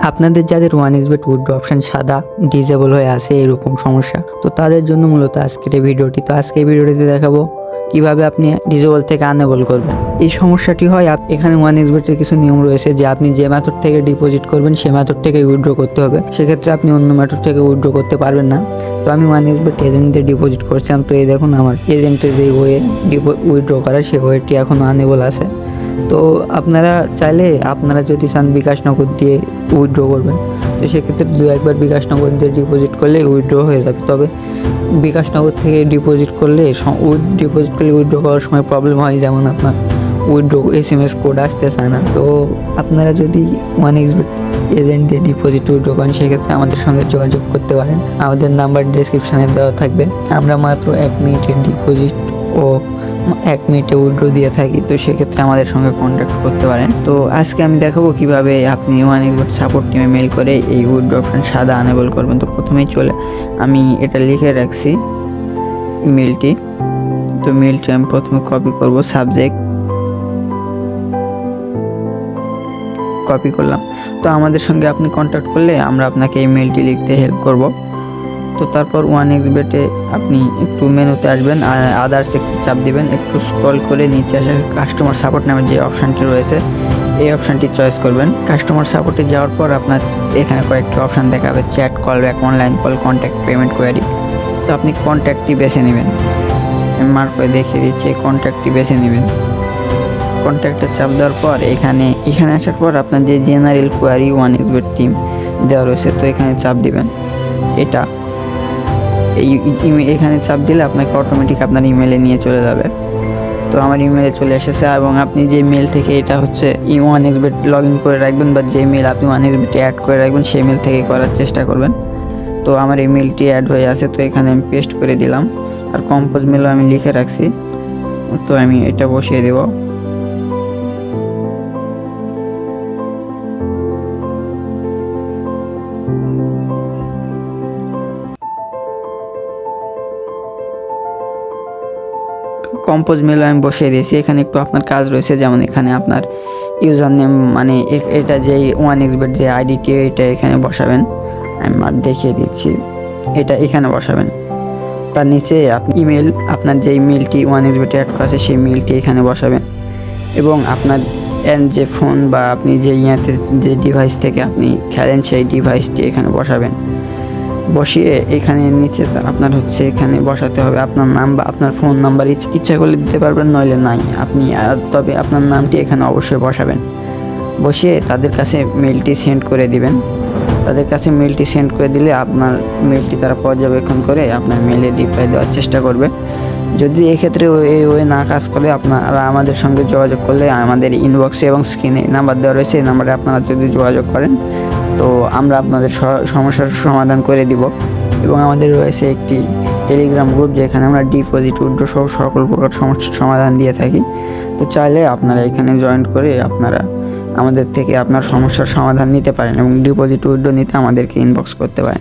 আপনাদের যাদের 1xBet withdraw option সাদা ডিসেবল হয়ে আছে এরকম সমস্যা, তো তাদের জন্য মূলত আজকের এই ভিডিওটি। তো আজকে এই ভিডিওটিতে দেখাবো কিভাবে আপনি ডিসেবল থেকে আনেবল করবেন। এই সমস্যাটি হয় এখানে 1xBet-এর কিছু নিয়ম রয়েছে যে আপনি যে মেথড থেকে ডিপোজিট করবেন সেই মেথড থেকে উইথড্র করতে হবে। সেক্ষেত্রে আপনি অন্য মেথড থেকে উইথড্র করতে পারবেন না। তো আমি 1xBet এজেন্টে ডিপোজিট করছিলাম, তো এই দেখুন আমার এজেন্টের যে ওয়ে উইথড্র করার সেই ওয়েটি এখন আনেবল আছে। তো আপনারা চাইলে আপনারা যদি চান বিকাশ নগদ দিয়ে উইথড্র করবেন, তো সেক্ষেত্রে একবার বিকাশ নগদ দিয়ে ডিপোজিট করলে উইথড্র হয়ে যাবে। তবে বিকাশ নগদ থেকে ডিপোজিট করলে উইথড্র করার সময় প্রবলেম হয়, যেমন আপনার উইথড্র SMS কোড আসতে চায় না। তো আপনারা যদি 1xBet এজেন্ট দিয়ে ডিপোজিট উইথড্র করেন সেক্ষেত্রে আমাদের সঙ্গে যোগাযোগ করতে পারেন। আমাদের নাম্বার ডেসক্রিপশানে দেওয়া থাকবে। আমরা মাত্র 1 মিনিটের ডিপোজিট ও 1 মিনিটে উইথড্র দিয়ে থাকি, তো সেক্ষেত্রে আমাদের সঙ্গে কন্ট্যাক্ট করতে পারেন। তো আজকে আমি দেখাবো কিভাবে আপনি 1xBet সাপোর্ট টিমে মেল করে এই উইথড্র অপশন সাদা আনেবল করবেন। তো প্রথমেই আমি এটা লিখে রাখছি মেলটি। তো মেলটি আমি প্রথমে কপি করব, সাবজেক্ট কপি করলাম। তো আমাদের সঙ্গে আপনি কন্ট্যাক্ট করলে আমরা আপনাকে এই মেলটি লিখতে হেল্প করব। তো তারপর 1xBet-এ আপনি একটু মেনুতে আসবেন, আদার্স একটু চাপ দিবেন, একটু স্ক্রল করে নিচে আসে কাস্টমার সাপোর্ট নামে যে অপশানটি রয়েছে এই অপশানটি চয়েস করবেন। কাস্টমার সাপোর্টে যাওয়ার পর আপনার এখানে কয়েকটি অপশান দেখাবে, chat, call back, online call, contact, payment query. তো আপনি কন্ট্যাক্টটি বেছে নেবেন। আমি মার্ক করে দেখিয়ে দিচ্ছি, কন্ট্যাক্টটি বেছে নেবেন। কন্ট্যাক্টে চাপ দেওয়ার পর এখানে আসার পর আপনার যে জেনারেল কোয়ারি 1xBet টিম দেওয়া রয়েছে, তো এখানে চাপ দিবেন। এখানে চাপ দিলে আপনাকে অটোমেটিক আপনার ইমেলে নিয়ে চলে যাবে। তো আমার ইমেলে চলে এসেছে, এবং আপনি যে মেল থেকে এটা হচ্ছে 1xBet লগ ইন করে রাখবেন, বা যে মেল আপনি 1xBet অ্যাড করে রাখবেন সেই মেল থেকে করার চেষ্টা করবেন। তো আমার এই মেলটি অ্যাড হয়ে আছে, তো এখানে আমি পেস্ট করে দিলাম। আর কম্পোজ মেলও আমি লিখে রাখছি, তো আমি এটা বসিয়ে দেব। কম্পোজ মেল আমি বসিয়ে দিয়েছি। এখানে একটু আপনার কাজ রয়েছে, যেমন এখানে আপনার ইউজার নেম, মানে এটা যে 1xBet যে আইডিটি এটা এখানে বসাবেন। আমি দেখিয়ে দিচ্ছি, এটা এখানে বসাবেন। তার নিচে আপনি ইমেল, আপনার যে ইমেলটি 1xBet অ্যাড করা আছে সেই মেলটি এখানে বসাবেন, এবং আপনার যে ফোন বা আপনি যে যে ডিভাইস থেকে আপনি খেলেন সেই ডিভাইসটি এখানে বসাবেন। বসিয়ে এখানে নিচে আপনার এখানে বসাতে হবে আপনার নাম বা আপনার ফোন নাম্বার। ইচ্ছা করলে দিতে পারবেন, নইলে নাই আপনি, তবে আপনার নামটি এখানে অবশ্যই বসাবেন। বসিয়ে তাদের কাছে মেলটি সেন্ড করে দিবেন। তাদের কাছে মেলটি সেন্ড করে দিলে আপনার মেলটি তারা পর্যবেক্ষণ করে আপনার মেলে রিপ্লাই দেওয়ার চেষ্টা করবে। যদি এক্ষেত্রে ওই না কাজ করে আপনারা আমাদের সঙ্গে যোগাযোগ করলে আমাদের ইনবক্সে এবং স্ক্রিনে নাম্বার দেওয়া রয়েছে, এই নাম্বারে আপনারা যদি যোগাযোগ করেন তো আমরা আপনাদের সমস্যার সমাধান করে দিব। এবং আমাদের রয়েছে একটি টেলিগ্রাম গ্রুপ, যেখানে আমরা ডিপোজিট উইথড্র সহ সকল প্রকার সমস্যার সমাধান দিয়ে থাকি। তো চাইলে আপনারা এখানে জয়েন করে আপনারা আমাদের থেকে আপনার সমস্যার সমাধান নিতে পারেন এবং ডিপোজিট উইথড্র নিতে আমাদেরকে ইনবক্স করতে পারেন।